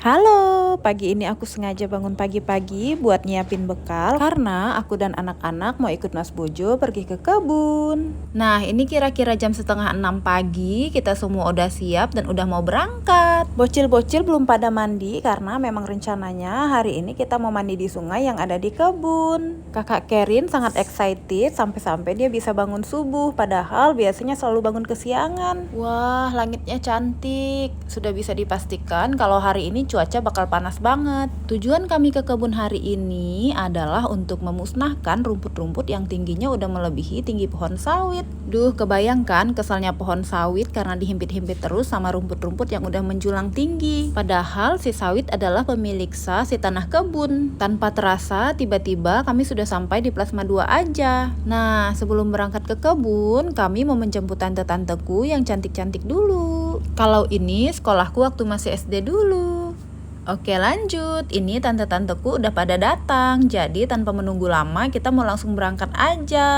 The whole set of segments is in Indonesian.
Halo, pagi ini aku sengaja bangun pagi-pagi buat nyiapin bekal karena aku dan anak-anak mau ikut Mas Bojo pergi ke kebun. Nah, ini kira-kira jam setengah 6 pagi, kita semua udah siap dan udah mau berangkat. Bocil-bocil belum pada mandi karena memang rencananya hari ini kita mau mandi di sungai yang ada di kebun. Kakak Kerin sangat excited sampai-sampai dia bisa bangun subuh, padahal biasanya selalu bangun kesiangan. Wah, langitnya cantik. Sudah bisa dipastikan kalau hari ini cuaca bakal panas banget. Tujuan kami ke kebun hari ini adalah untuk memusnahkan rumput-rumput yang tingginya udah melebihi tinggi pohon sawit. Duh, kebayangkan kesalnya pohon sawit karena dihimpit-himpit terus sama rumput-rumput yang udah menjulang tinggi. Padahal si sawit adalah pemilik sah si tanah kebun. Tanpa terasa, tiba-tiba kami sudah sampai di plasma 2 aja. Nah, sebelum berangkat ke kebun, kami mau menjemput tante-tanteku yang cantik-cantik dulu. Kalau ini sekolahku waktu masih SD dulu. Oke, lanjut. Ini tante-tanteku udah pada datang. Jadi tanpa menunggu lama kita mau langsung berangkat aja.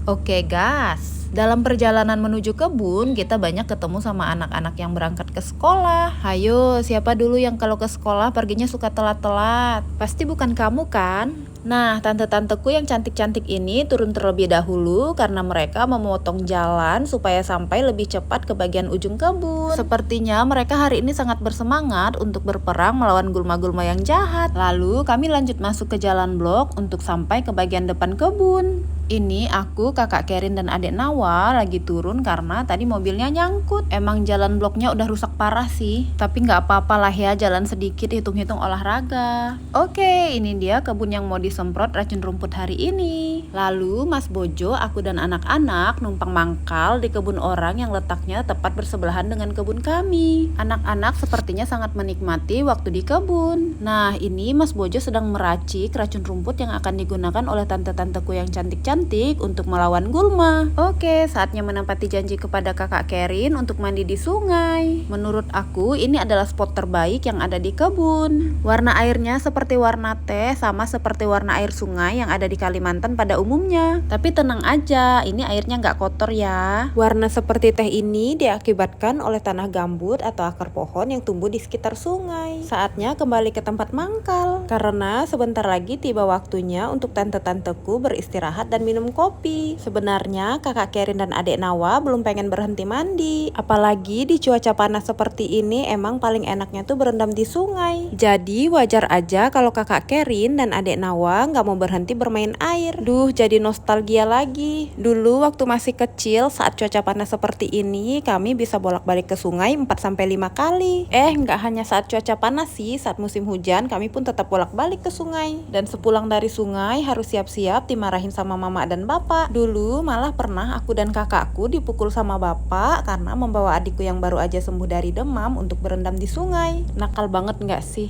Oke, gas. Dalam perjalanan menuju kebun, kita banyak ketemu sama anak-anak yang berangkat ke sekolah. Hayo, siapa dulu yang kalau ke sekolah perginya suka telat-telat? Pasti bukan kamu kan? Nah, tante-tanteku yang cantik-cantik ini turun terlebih dahulu karena mereka memotong jalan supaya sampai lebih cepat ke bagian ujung kebun. Sepertinya mereka hari ini sangat bersemangat untuk berperang melawan gulma-gulma yang jahat. Lalu kami lanjut masuk ke jalan blok untuk sampai ke bagian depan kebun. Ini aku, kakak Kerin dan adik Nawa lagi turun karena tadi mobilnya nyangkut. Emang jalan bloknya udah rusak parah sih, tapi nggak apa-apa lah ya, jalan sedikit hitung-hitung olahraga. Oke, ini dia kebun yang mau disemprot racun rumput hari ini. Lalu Mas Bojo, aku dan anak-anak numpang mangkal di kebun orang yang letaknya tepat bersebelahan dengan kebun kami. Anak-anak sepertinya sangat menikmati waktu di kebun. Nah, ini Mas Bojo sedang meracik racun rumput yang akan digunakan oleh tante-tanteku yang cantik-cantik untuk melawan gulma. Oke, saatnya menepati janji kepada kakak Kerin untuk mandi di sungai. Menurut aku, ini adalah spot terbaik yang ada di kebun. Warna airnya seperti warna teh, sama seperti warna air sungai yang ada di Kalimantan pada umumnya. Tapi tenang aja, ini airnya nggak kotor ya. Warna seperti teh ini diakibatkan oleh tanah gambut atau akar pohon yang tumbuh di sekitar sungai. Saatnya kembali ke tempat mangkal, karena sebentar lagi tiba waktunya untuk tante-tanteku beristirahat dan minum kopi. Sebenarnya kakak Kerin dan adik Nawa belum pengen berhenti mandi. Apalagi di cuaca panas seperti ini, emang paling enaknya tuh berendam di sungai. Jadi wajar aja kalau kakak Kerin dan adik Nawa nggak mau berhenti bermain air. Duh, jadi nostalgia lagi. Dulu waktu masih kecil saat cuaca panas seperti ini, kami bisa bolak-balik ke sungai 4-5 kali. Nggak hanya saat cuaca panas sih, saat musim hujan kami pun tetap bolak-balik ke sungai. Dan sepulang dari sungai harus siap-siap dimarahin sama mama dan bapak. Dulu malah pernah aku dan kakakku dipukul sama bapak karena membawa adikku yang baru aja sembuh dari demam untuk berendam di sungai. Nakal banget nggak sih?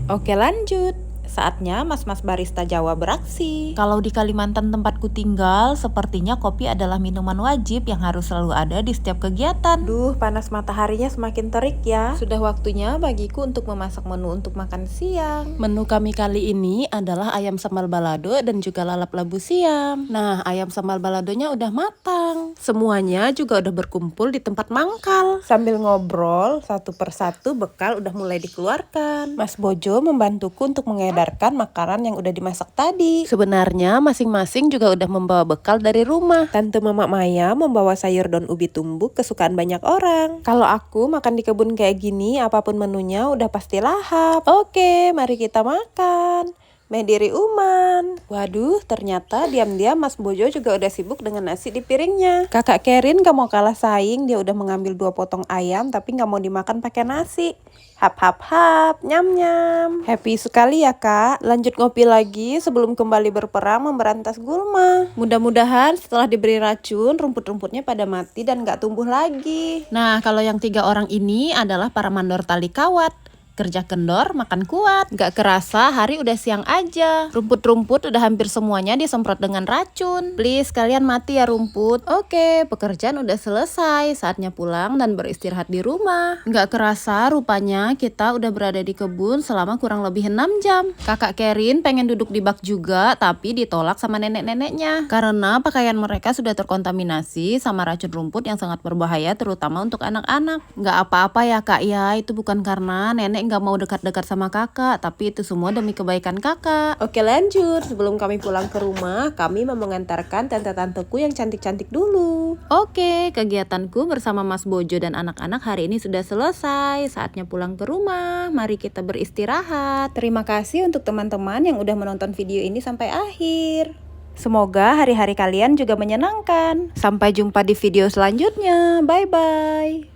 Oke, lanjut. Saatnya mas-mas barista Jawa beraksi. Kalau di Kalimantan tempatku tinggal, sepertinya kopi adalah minuman wajib yang harus selalu ada di setiap kegiatan. Duh, panas mataharinya semakin terik ya. Sudah waktunya bagiku untuk memasak menu untuk makan siang. Menu kami kali ini adalah ayam sambal balado dan juga lalap labu siam. Nah, ayam sambal baladonya udah matang. Semuanya juga udah berkumpul di tempat mangkal. Sambil ngobrol, satu persatu bekal udah mulai dikeluarkan. Mas Bojo membantuku untuk mengedarkan makanan yang udah dimasak tadi. Sebenarnya masing-masing juga udah membawa bekal dari rumah. Tante Mama Maya membawa sayur daun ubi tumbuk kesukaan banyak orang. Kalau aku makan di kebun kayak gini, apapun menunya udah pasti lahap. Oke, mari kita makan. Mediri Uman. Waduh, ternyata diam-diam Mas Bojo juga udah sibuk dengan nasi di piringnya. Kakak Kerin gak mau kalah saing, dia udah mengambil 2 potong ayam tapi gak mau dimakan pakai nasi. Hap hap hap, nyam nyam. Happy sekali ya kak. Lanjut ngopi lagi sebelum kembali berperang memberantas gulma. Mudah-mudahan setelah diberi racun, rumput-rumputnya pada mati dan gak tumbuh lagi. Nah, kalau yang 3 orang ini adalah para mandor tali kawat. Kerja kendor, makan kuat. Gak kerasa hari udah siang aja. Rumput-rumput udah hampir semuanya disemprot dengan racun. Please, kalian mati ya rumput. Oke, pekerjaan udah selesai. Saatnya pulang dan beristirahat di rumah. Gak kerasa rupanya kita udah berada di kebun selama kurang lebih 6 jam. Kakak Kerin pengen duduk di bak juga, tapi ditolak sama nenek-neneknya. Karena pakaian mereka sudah terkontaminasi sama racun rumput yang sangat berbahaya, terutama untuk anak-anak. Gak apa-apa ya kak ya, itu bukan karena nenek nggak mau dekat-dekat sama kakak, tapi itu semua demi kebaikan kakak. Oke lanjut, sebelum kami pulang ke rumah, kami mau mengantarkan tante-tanteku yang cantik-cantik dulu. Oke, kegiatanku bersama Mas Bojo dan anak-anak hari ini sudah selesai. Saatnya pulang ke rumah, mari kita beristirahat. Terima kasih untuk teman-teman yang udah menonton video ini sampai akhir. Semoga hari-hari kalian juga menyenangkan. Sampai jumpa di video selanjutnya. Bye-bye.